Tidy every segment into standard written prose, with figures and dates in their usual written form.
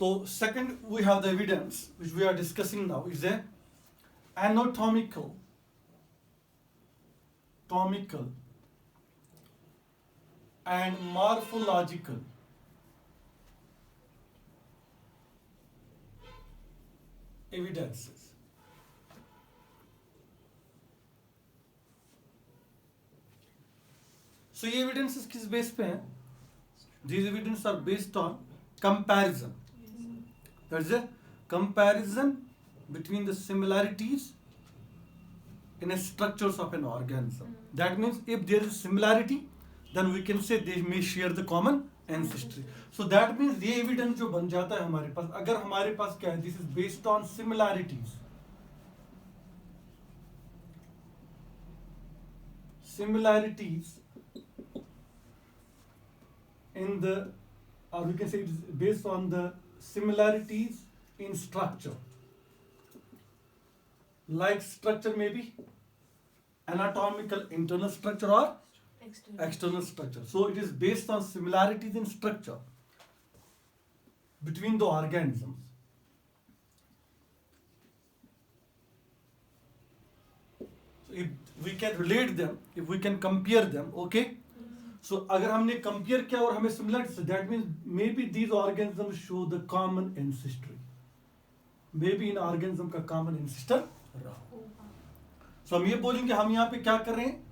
So second, we have the evidence which we are discussing now is a anatomical and morphological evidences. So ये evidences किस base पे हैं? These evidences are based on comparison. That is a comparison between the similarities in the structures of an organism. That means if there is similarity, then we can say they may share the common ancestry. So that means ये evidence जो बन जाता है हमारे पास, अगर हमारे पास क्या है, this is based on similarities. Similarities in the, or we can say it is based on the similarities in structure. Like structure may be anatomical internal structure or external structure. So it is based on similarities in structure between the organisms. So if we can relate them, if we can compare them, okay? So अगर हमने compare किया और हमें similarity, that means maybe these organisms show the common ancestry. Maybe in organism का common ancestor रहा. So हम ये बोलेंगे हम यहाँ पे क्या कर रहे हैं?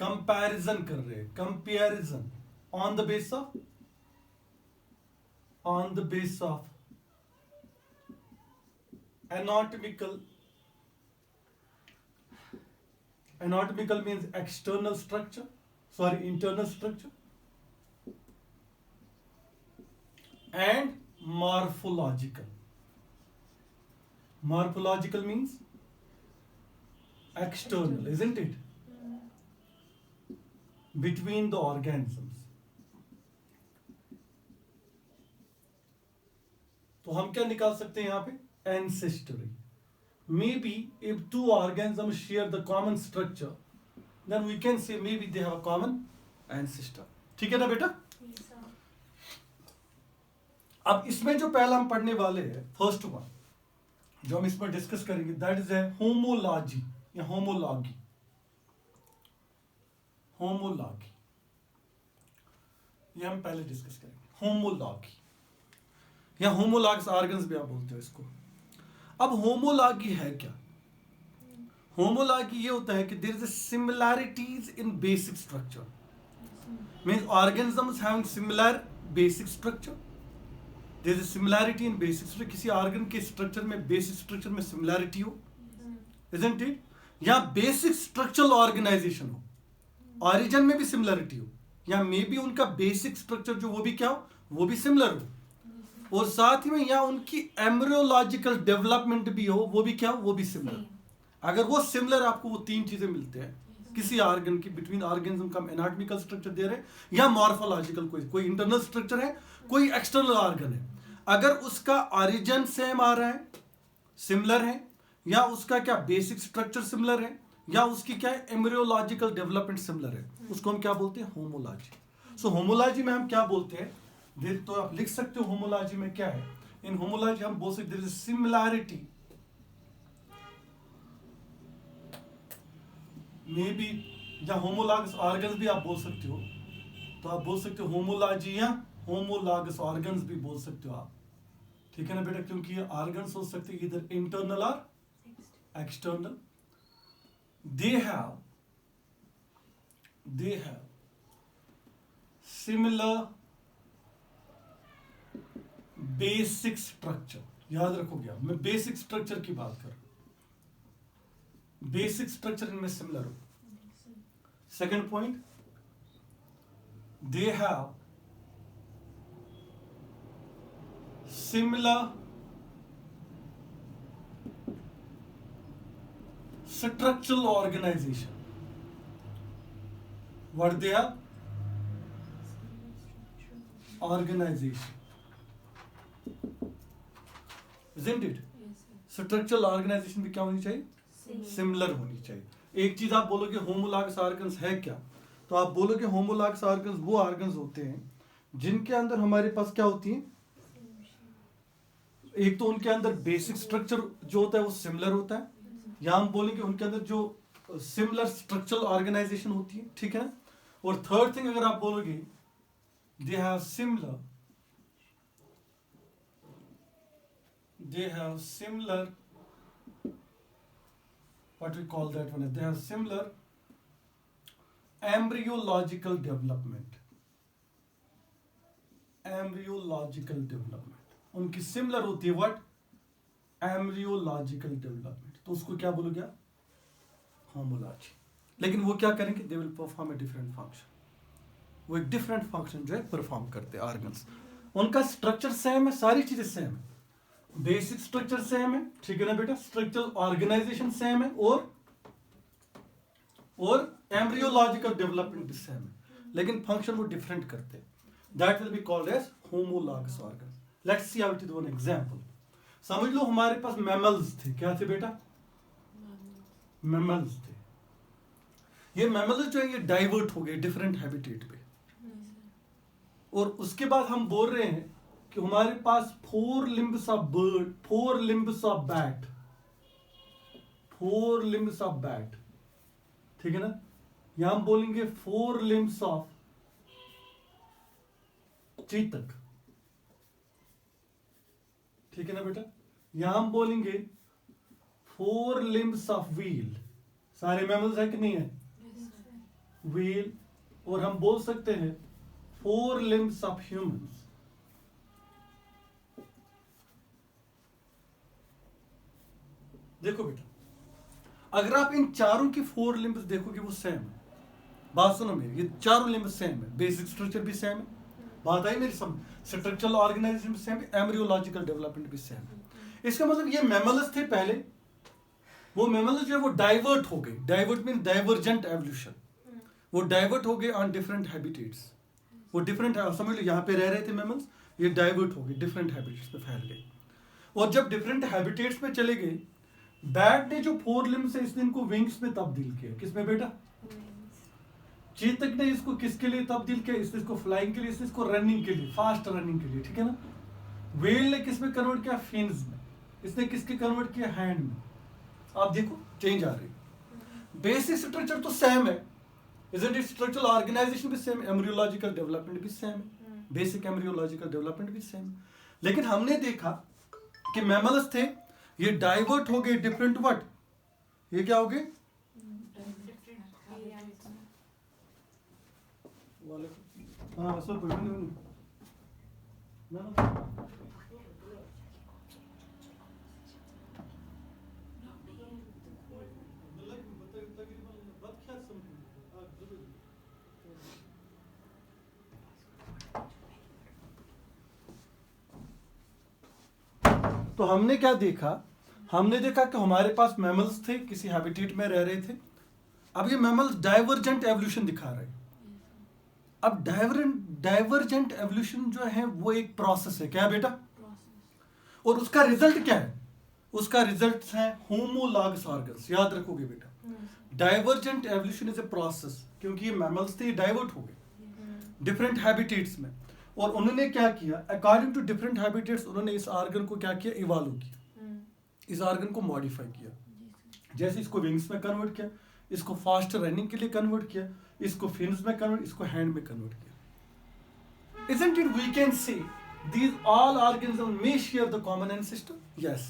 Comparison कर रहे हैं. Comparison on the basis of anatomical means external structure. Internal structure and morphological. Morphological means external, isn't it? Between the organisms. तो हम क्या निकाल सकते हैं यहाँ पे? Ancestry. Maybe if two organisms share the common structure, then we can say maybe they have a common ancestor. ठीक है ना बेटा? Yes, sir. अब इसमें जो पहला हम पढ़ने वाले हैं, फर्स्ट वन जो हम इसमें डिस्कस करेंगे, दैट इज है होमोलॉजी या होमोलॉगी. होमोलॉगी ये हम पहले डिस्कस करेंगे. होमोलॉगी या होमोलॉगस ऑर्गन्स भी आप बोलते हो इसको. अब होमोलॉगी है क्या? होमोलॉगी ये होता है कि there is similarities in basic structure. Means organisms having similar basic structure. There is similarity in basic structure. किसी ऑर्गन के स्ट्रक्चर में, बेसिक स्ट्रक्चर में सिमिलैरिटी हो, इजंट इट? या बेसिक स्ट्रक्चरल ऑर्गेनाइजेशन हो, ऑरिजिन में भी सिमिलरिटी हो, या मे बी उनका बेसिक स्ट्रक्चर जो वो भी क्या हो, वो भी सिमिलर हो, और साथ ही में या उनकी एम्ब्रियोलॉजिकल डेवलपमेंट भी हो, वो भी क्या हो, वो भी सिमिलर. अगर वो सिमिलर, आपको वो तीन चीजें मिलते हैं किसी ऑर्गन की, बिटवीन ऑर्गेनिज्म का एनाटॉमिकल स्ट्रक्चर दे रहे हैं या मॉर्फोलॉजिकल, कोई इंटरनल स्ट्रक्चर है, कोई एक्सटर्नल ऑर्गन है. अगर उसका ऑरिजिन सेम आ रहा है, सिमिलर है, या उसका क्या बेसिक स्ट्रक्चर सिमिलर है, या उसकी क्या है एम्ब्रियोलॉजिकल डेवलपमेंट सिमिलर है, उसको हम क्या बोलते हैं? होमोलॉजी. सो होमोलॉजी में हम क्या बोलते हैं? तो आप लिख सकते हो होमोलॉजी में क्या है. इन होमोलॉजी हम बोल सकते there is similarity, may be, या होमोलॉगस ऑर्गन्स भी आप बोल सकते हो. तो आप बोल सकते हो होमोलॉजी या होमोलॉगस ऑर्गन्स भी बोल सकते हो आप. ठीक है ना बेटा? क्योंकि ये ऑर्गन्स हो सकते हैं इधर इंटरनल और external. They have similar basic structure. याद रखोगे आप, मैं बेसिक स्ट्रक्चर की बात कर रहा हूं. बेसिक स्ट्रक्चर इनमें सिमिलर हो. Second point, they have similar structural organization. What they have? Organization. Isn't it? Yes, sir. Structural organization भी क्या होनी चाहिए? Same. सिमिलर होनी चाहिए. एक चीज आप बोलोगे होमोलॉगस ऑर्गन्स है क्या, तो आप बोलोगे होमोलॉगस ऑर्गन्स वो ऑर्गन्स होते हैं जिनके अंदर हमारे पास क्या होती है? एक तो उनके अंदर बेसिक स्ट्रक्चर जो होता है वो सिमिलर होता है, या हम बोलेंगे उनके अंदर जो सिमिलर स्ट्रक्चरल ऑर्गेनाइजेशन होती है, ठीक है ना। और थर्ड थिंग अगर आप बोलोगे they have similar what we call that one is they have similar embryological development. उनकी सिमिलर होती है व्हाट, एम्ब्रियोलॉजिकल डेवलपमेंट, तो उसको क्या बोलोगे आप, होमोलॉजी। लेकिन वो क्या करेंगे, they will perform a different function, वो एक डिफरेंट फंक्शन जो है परफॉर्म करते हैं ऑर्गन्स। उनका स्ट्रक्चर सेम है, सारी चीजें सेम है, बेसिक स्ट्रक्चर सेम है, ठीक है ना बेटा, स्ट्रक्चरल ऑर्गेनाइजेशन सेम है, और एम्ब्रियोलॉजिकल डेवलपमेंट भी सेम है, लेकिन फंक्शन वो डिफरेंट करते हैं। That will be called as homologous organ. Let's see out one example. समझ लो हमारे पास मैमल्स थे, क्या थे बेटा, मैमल्स थे। ये मैमल्स जो है ये डाइवर्ट हो गए डिफरेंट हैबिटेट पे, और उसके बाद हम बोल रहे हैं कि हमारे पास 4 limbs of bird, 4 limbs of bat, 4 limbs of bat, ठीक है ना। यहां हम बोलेंगे 4 limbs ऑफ चीतक, ठीक है ना बेटा। यहां हम बोलेंगे 4 limbs ऑफ व्हील, सारे मैमल्स है कि नहीं है, व्हील। और हम बोल सकते हैं 4 limbs ऑफ ह्यूमंस। देखो बेटा, अगर आप इन चारों की 4 limbs देखोगे वो सेम है। बात सुनो मेरी, ये चारों limbs सेम है, बेसिक स्ट्रक्चर भी सेम है, बात आई मेरी समझ, स्ट्रक्चरल ऑर्गेनाइजेशन भी सेम है, एम्ब्रियोलॉजिकल डेवलपमेंट भी सेम है। इसका मतलब ये मैमल्स थे पहले, वो मैमल्स जो है वो डाइवर्ट हो गए, डाइवर्ट मीन डाइवर्जेंट एवोल्यूशन, वो डाइवर्ट हो गए ऑन डिफरेंट हैबिटेट्स, वो डिफरेंट, समझ लो यहाँ पे रह रहे थे मैमल्स, ये डाइवर्ट हो गए, डिफरेंट हैबिटेट्स में फैल गए, और जब डिफरेंट हैबिटेट्स में चले गए, बैट ने जो 4 limbs है इसने इनको विंग्स में तब्दील किया। किसमें बेटा, चीतक ने इसको किसके लिए तब्दील किया, इसने इसको फ्लाइंग के लिए, इसने इसको रनिंग के लिए, फास्ट रनिंग के लिए, ठीक है ना। व्हेल ने किसमें कन्वर्ट किया, फिन्स में, इसने किसके कन्वर्ट किया, हैंड में। आप देखो चेंज आ रही, बेसिक स्ट्रक्चर तो सेम है, isn't it? स्ट्रक्चरल ऑर्गेनाइजेशन भी सेम, एम्ब्रियोलॉजिकल डेवलपमेंट भी सेम है, बेसिक एम्ब्रियोलॉजिकल डेवलपमेंट भी सेम। लेकिन हमने देखा कि मैमल्स थे, ये डाइवर्ट हो गए डिफरेंट व्हाट, ये क्या हो गए, हाँ सर तो हमने क्या देखा, हमने देखा कि हमारे पास मैमल्स थे, किसी हैबिटेट में रह रहे थे। अब ये मैमल्स डाइवर्जेंट एवोल्यूशन दिखा रहे हैं। अब डाइवर्जेंट एवोल्यूशन जो है वो एक प्रोसेस है, क्या बेटा, और उसका रिजल्ट क्या है, उसका रिजल्ट है होमोलॉगस ऑर्गन्स। याद रखोगे बेटा, divergent evolution is a process, क्योंकि ये मैमल्स थे, ये डाइवर्ट हो गए डिफरेंट हैबिटेट्स में, और उन्होंने क्या किया, अकॉर्डिंग टू डिफरेंट हैबिटेट्स उन्होंने इस ऑर्गन को क्या किया, इवॉल्व किया, इस ऑर्गन को मॉडिफाई किया। जैसे इसको विंग्स में कन्वर्ट किया, इसको फास्ट रनिंग के लिए कन्वर्ट किया, इसको फिन्स में कन्वर्ट, इसको हैंड में कन्वर्ट किया। Isn't it we can say these all organisms may share the common ancestor? Yes.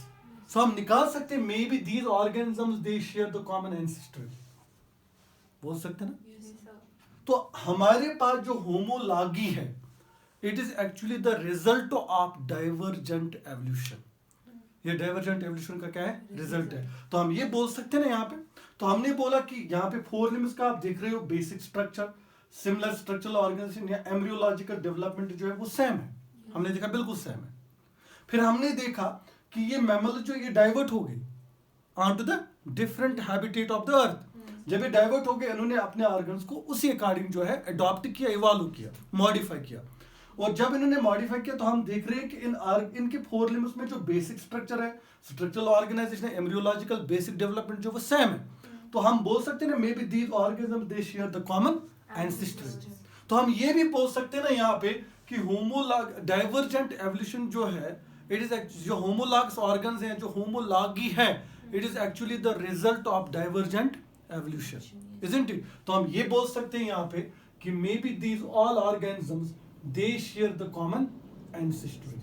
So हम निकाल सकते हैं maybe these organisms they share the common ancestor. बोल सकते हैं ना? तो हमारे पास जो होमोलॉगी है, it is actually the result of divergent evolution. ये डाइवर्जेंट एवोल्यूशन का क्या है, रिजल्ट है। तो हम ये बोल सकते हैं ना यहाँ पे, तो हमने बोला कि यहाँ पे 4 limbs का आप देख रहे हो, basic structure, similar structural organisation या एम्ब्रियोलॉजिकल डेवलपमेंट जो है वो सेम है, हमने देखा बिल्कुल सेम है। फिर हमने देखा कि ये मैमल जो ये डाइवर्ट हो गए on to the different habitat of the earth. जब ये डाइवर्ट हो गए, इन्होंने अपने ऑर्गन्स को उसी अकॉर्डिंग जो है अडॉप्ट किया, इवॉल्व किया, मॉडिफाई किया। और जब इन्होंने मॉडिफाई किया तो हम देख रहे हैं कि इनके 4 limbs में जो बेसिक स्ट्रक्चर है, स्ट्रक्चरल ऑर्गेनाइजेशन है, एम्ब्रियोलॉजिकल बेसिक डेवलपमेंट जो वो सेम है। तो हम बोल सकते हैं ना may be these organism they share the common ancestor. तो हम ये भी बोल सकते हैं ना यहाँ पे कि डाइवर्जेंट एवोल्यूशन जो है इट इज जो होमोलॉगस ऑर्गन्स हैं, जो होमोलॉगी है, it is actually the result of divergent evolution, isn't it? तो हम ये बोल सकते हैं यहाँ पे कि may be these all organisms they share the common ancestry,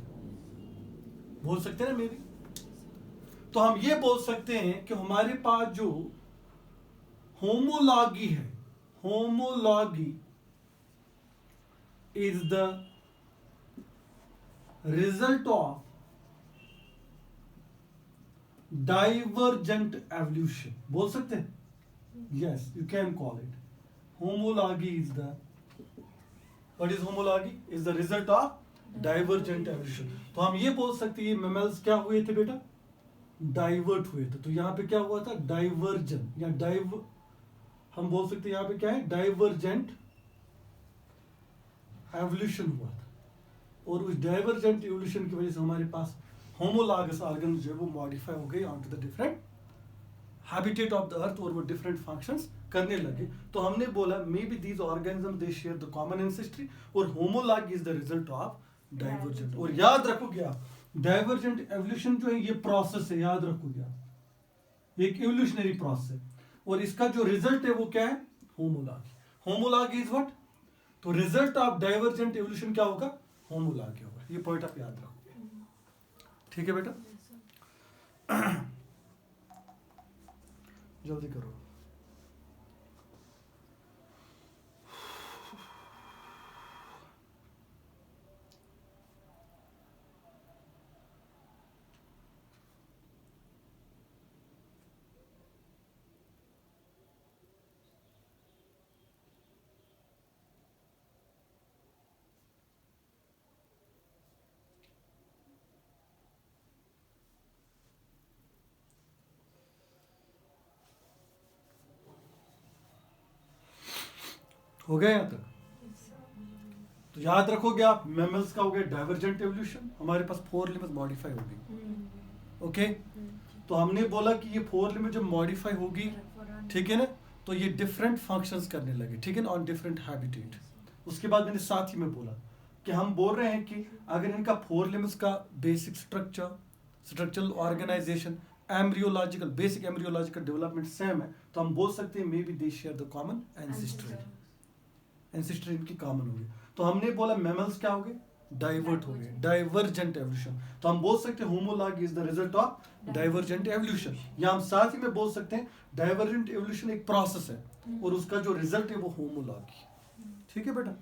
बोल सकते हैं ना मे बी। तो हम ये बोल सकते हैं कि हमारे पास जो होमोलॉगी है, homology is the result of divergent evolution, बोल सकते हैं? Yes, you can call it homology is the, what is homology? Is the result of divergent evolution. तो हम ये बोल सकते हैं मैमल्स क्या हुए थे बेटा? डाइवर्ट हुए थे। तो यहाँ पे क्या हुआ था? डाइवर्जन या हम बोल सकते हैं यहाँ पे क्या है? डाइवर्जेंट एवोल्यूशन हुआ था, और उस डाइवर्जेंट एवोल्यूशन की वजह से हमारे पास होमोलॉगस ऑर्गन जो है वो मॉडिफाई हो गए on to the different habitat of the earth, और वो डिफरेंट फंक्शंस करने लगे। तो हमने बोला maybe these organism they share the common ancestry, और homology is the result of divergent. और याद रखोगे आप, डाइवर्जेंट एवोल्यूशन जो है ये प्रोसेस है, याद रखोगे आप, एक एवोल्यूशनरी प्रोसेस है, और इसका जो रिजल्ट है वो क्या है? होमोलॉगी। Homology is what? तो रिजल्ट ऑफ डाइवर्जेंट एवोल्यूशन क्या होगा? होमोलॉगी होगा। ये पॉइंट आप याद रखोगे, ठीक है बेटा? जल्दी करो। हो गया यहाँ तक? तो याद रखोगे आप, मैमल्स का हो गया डाइवर्जेंट एवोल्यूशन, हमारे पास 4 लिम्स मॉडिफाई हो गई। ओके, तो हमने बोला कि ये 4 लिम्स जब मॉडिफाई होगी, ठीक है ना, तो ये डिफरेंट फंक्शंस करने लगे, ठीक है ना, ऑन डिफरेंट हैबिटेट। उसके बाद मैंने साथ ही में बोला कि हम बोल रहे हैं कि अगर इनका 4 लिम्स का basic structural organisation, embryological, basic embryological development same है, तो हम बोल सकते हैं may be they share the common ancestry, ancestry इनकी कॉमन होगी। तो हमने बोला मैमल्स क्या हो गए? डाइवर्ट हो गए, डाइवर्जेंट एवोल्यूशन। तो हम बोल सकते हैं homology is the result of divergent evolution, या हम साथ ही में बोल सकते हैं डाइवर्जेंट एवोल्यूशन एक प्रोसेस है, और उसका जो रिजल्ट है वो होमोलॉगी। ठीक है बेटा?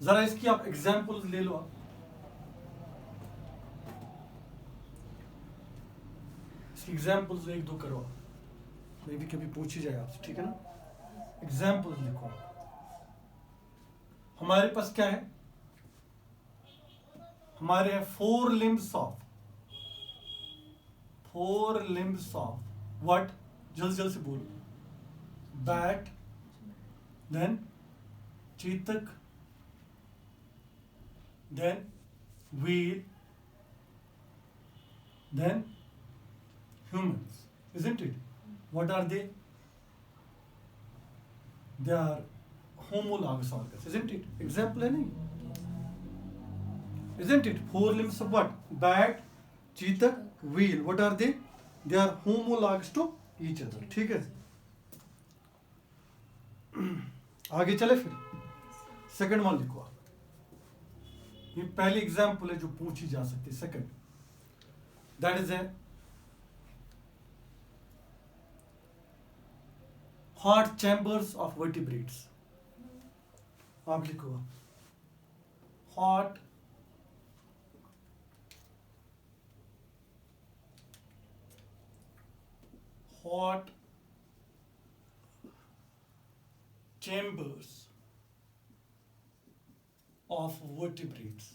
जरा इसकी आप एग्जांपल्स ले लो। आप इसकी एग्जांपल्स 1-2 करो, मे भी कभी पूछी जाए आपसे, ठीक है ना? एग्जांपल्स लिखो। हमारे पास क्या है? हमारे हैं 4 लिम्स ऑफ व्हाट? जल्दी जल्दी से बोलो। Bat, then cheetah, then whale, then humans, isn't it? What are they? They are homologous organs, isn't it? Example है नहीं? Isn't it? 4 limbs of what? Bat, cheetah, whale. What are they? They are homologous to each other. ठीक है? आगे चले फिर। Second one लिखो आप। ये पहली एग्जाम्पल है जो पूछी जा सकती है। Second, that is a hot chambers of vertebrates. आप लिखो hot chambers of vertebrates.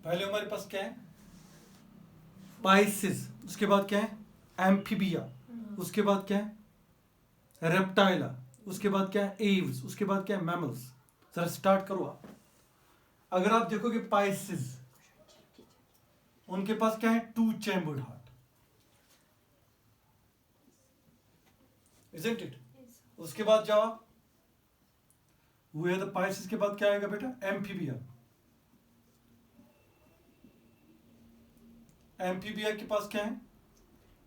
पहले हमारे पास क्या है? पाइसिस, उसके बाद क्या है? एम्फीबिया, उसके बाद क्या है? रेप्टाइला, उसके बाद क्या है? एव्स, उसके बाद क्या है? मैमल्स। जरा स्टार्ट करो आप। अगर आप देखोगे पाइसिस, उनके पास क्या है? 2 चैम्बर्ड हार्ट, isn't it? उसके बाद जाओ वो है द पाइसेस के बाद क्या आएगा बेटा? एम्फीबिया। एम्फीबिया के पास क्या है?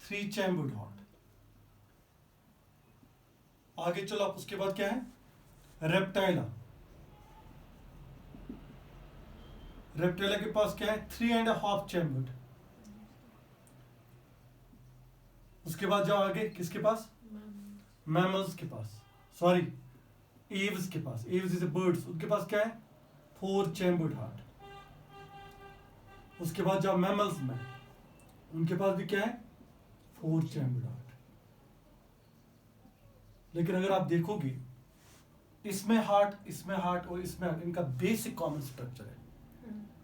3 चैम्बर्ड हार्ट। आगे चलो आप, उसके बाद क्या है? रेप्टाइला। रेप्टाइला के पास क्या है? 3.5 चैम्बर्ड। उसके बाद जाओ आगे, किसके पास? मैमल्स के पास, सॉरी एव्स के पास। एव्स इज बर्ड्स, उनके पास क्या है? 4 चैम्बर्ड हार्ट। उसके बाद जाओ मैमल्स में, उनके पास भी क्या है? 4 चैम्बर्ड हार्ट। लेकिन अगर आप देखोगे इसमें हार्ट और इसमें हार्ट, इनका बेसिक कॉमन स्ट्रक्चर है,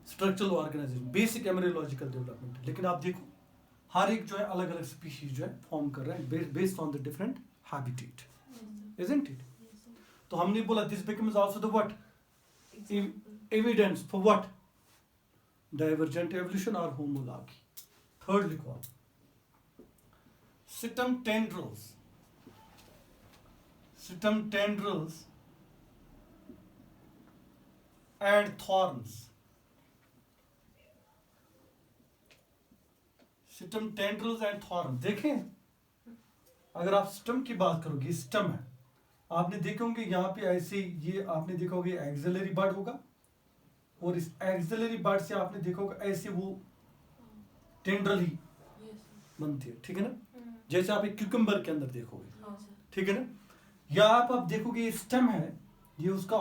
structural organisation, basic embryological development. लेकिन आप देखो हर एक जो है अलग अलग स्पीशीज जो है फॉर्म कर रहा है based on the different habitat, isn't it? तो हमने बोला this becomes also the what? Evidence for what? Divergent evolution और होमोलॉगी। थर्ड लिखो, system tendrils. Stem tendrils and thorns. Stem tendrils and thorns. देखें, अगर आप स्टम की बात करोगे, स्टम है, आपने देखे होंगे यहाँ पे ऐसे, ये आपने देखा होगा एक्सिलरी बड होगा, और इस एक्सिलरी बड से आपने देखा होगा ऐसे वो टेंड्रल ही बनती है, ठीक है ना? जैसे आप एक क्यूकम्बर के अंदर देखोगे, ठीक है ना? या आप देखोगे ये स्टेम है, ये उसका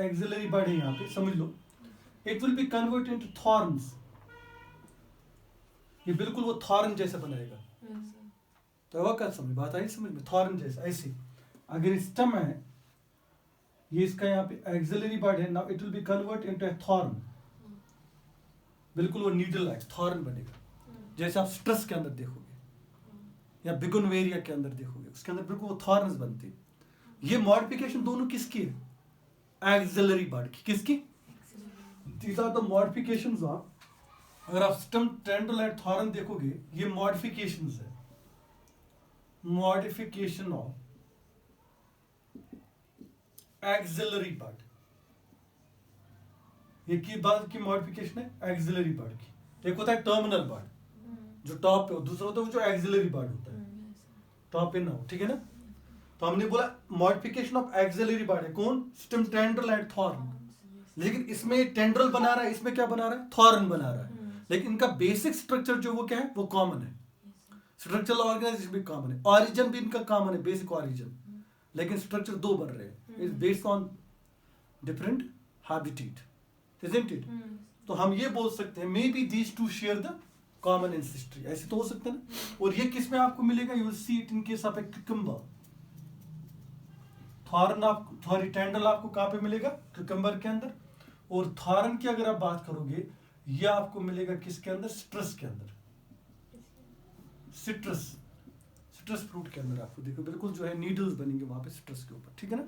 एक्सिलरी बड है, यहाँ पे समझ लो, it will be convert into thorns. ये बिल्कुल वो थॉर्न जैसा बनाएगा। तो वह क्या समझ, बात आई समझ में? थॉर्न जैसा ऐसे। अगर स्टेम है, ये इसका यहाँ पे एक्सिलरी बड है, now it will be convert into A thorn. बिल्कुल वो नीडल लाइक थॉर्न बनेगा, जैसे आप स्ट्रेस के अंदर देखोगे या बिगोनवेरिया के अंदर देखोगे, उसके अंदर बिल्कुल वो थॉर्न्स बनती है। ये मॉडिफिकेशन दोनों किसकी है? एक्सिलरी बड की। किसकी? These are the modifications of, अगर आप स्टेम टेंड्रल एंड थॉर्न देखोगे, ये मॉडिफिकेशंस है, मॉडिफिकेशन ऑफ एक्सिलरी बड। ये की बात की मॉडिफिकेशन है एक्सिलरी बड की। एक होता है टर्मिनल बड जो टॉप पे हो, दूसरा होता है वो जो एक्सिलरी बड होता है, टॉप पे ना हो, ठीक है ना? तो हमने बोला मॉडिफिकेशन ऑफ एक्सिलरी बड है, कौन? Stem tendril and thorn. लेकिन इसमें टेंड्रल बना रहा है, इसमें क्या बना रहा है? थॉर्न बना रहा है। लेकिन इनका बेसिक स्ट्रक्चर जो वो क्या है? वो कॉमन है। स्ट्रक्चरल ऑर्गेनाइजेशन भी कॉमन है, ऑरिजिन भी इनका कॉमन है, बेसिक ऑरिजिन। लेकिन स्ट्रक्चर दो बन रहे हैं, is based on different habitat, isn't it? तो हम ये बोल सकते हैं may B these two share the common ancestry, ऐसे तो हो सकता है ना? और ये किस में आपको मिलेगा? You will see it in case of A cucumber. Thorn sorry tendril आपको कहाँ पे मिलेगा? क्यूकम्बर के अंदर। और थॉर्न की अगर आप बात करोगे, ये आपको मिलेगा किसके अंदर? सिट्रस के अंदर। सिट्रस फ्रूट के अंदर आपको देखो बिल्कुल जो है नीडल्स बनेंगे वहां पे सिट्रस के ऊपर, ठीक है ना?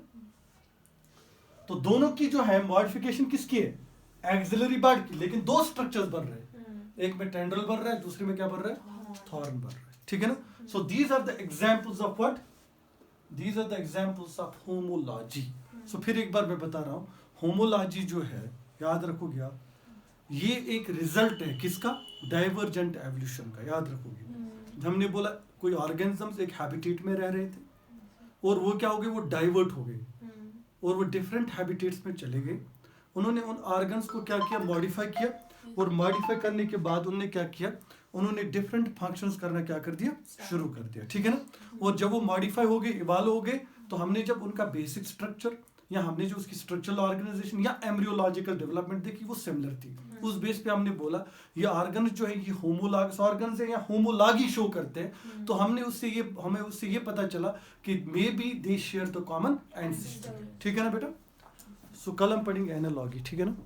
तो दोनों की जो है मॉडिफिकेशन किसकी है? एक्सिलरी बड की। लेकिन दो स्ट्रक्चर्स बन रहे हैं, एक में टेंड्रल बन रहा है, दूसरे में क्या बन रहा है? थॉर्न बन रहा है, ठीक है ना? So these are the examples of what? These are the examples of homology. So फिर एक बार मैं बता रहा हूँ, होमोलॉजी जो है, याद रखोगे आप, ये एक रिजल्ट है किसका? डाइवर्जेंट एवोल्यूशन का, याद रखोगे। हमने बोला कोई ऑर्गेनिजम्स एक हैबिटेट में रह रहे थे और वो क्या हो गए? वो डाइवर्ट हो गए और वो डिफरेंट हैबिटेट्स में चले गए। उन्होंने उन ऑर्गन्स को क्या किया? मॉडिफाई किया, और मॉडिफाई करने के बाद उन्होंने क्या किया? उन्होंने डिफरेंट फंक्शंस करना क्या कर दिया? शुरू कर दिया, ठीक है ना? और जब वो मॉडिफाई हो गए, इवॉल्व हो गए, तो हमने जब उनका बेसिक स्ट्रक्चर या हमने जो उसकी स्ट्रक्चरल ऑर्गेनाइजेशन या एम्ब्रियोलॉजिकल डेवलपमेंट देखी, वो सिमिलर थी। उस बेस पे हमने बोला ये ऑर्गन जो है ये होमोलॉगस ऑर्गन्स है या होमोलॉगी शो करते हैं। तो हमें उससे ये पता चला कि मे be they share the common ancestor, ठीक है ना बेटा? सो कल हम पढ़ेंगे एनालॉगी, ठीक है ना?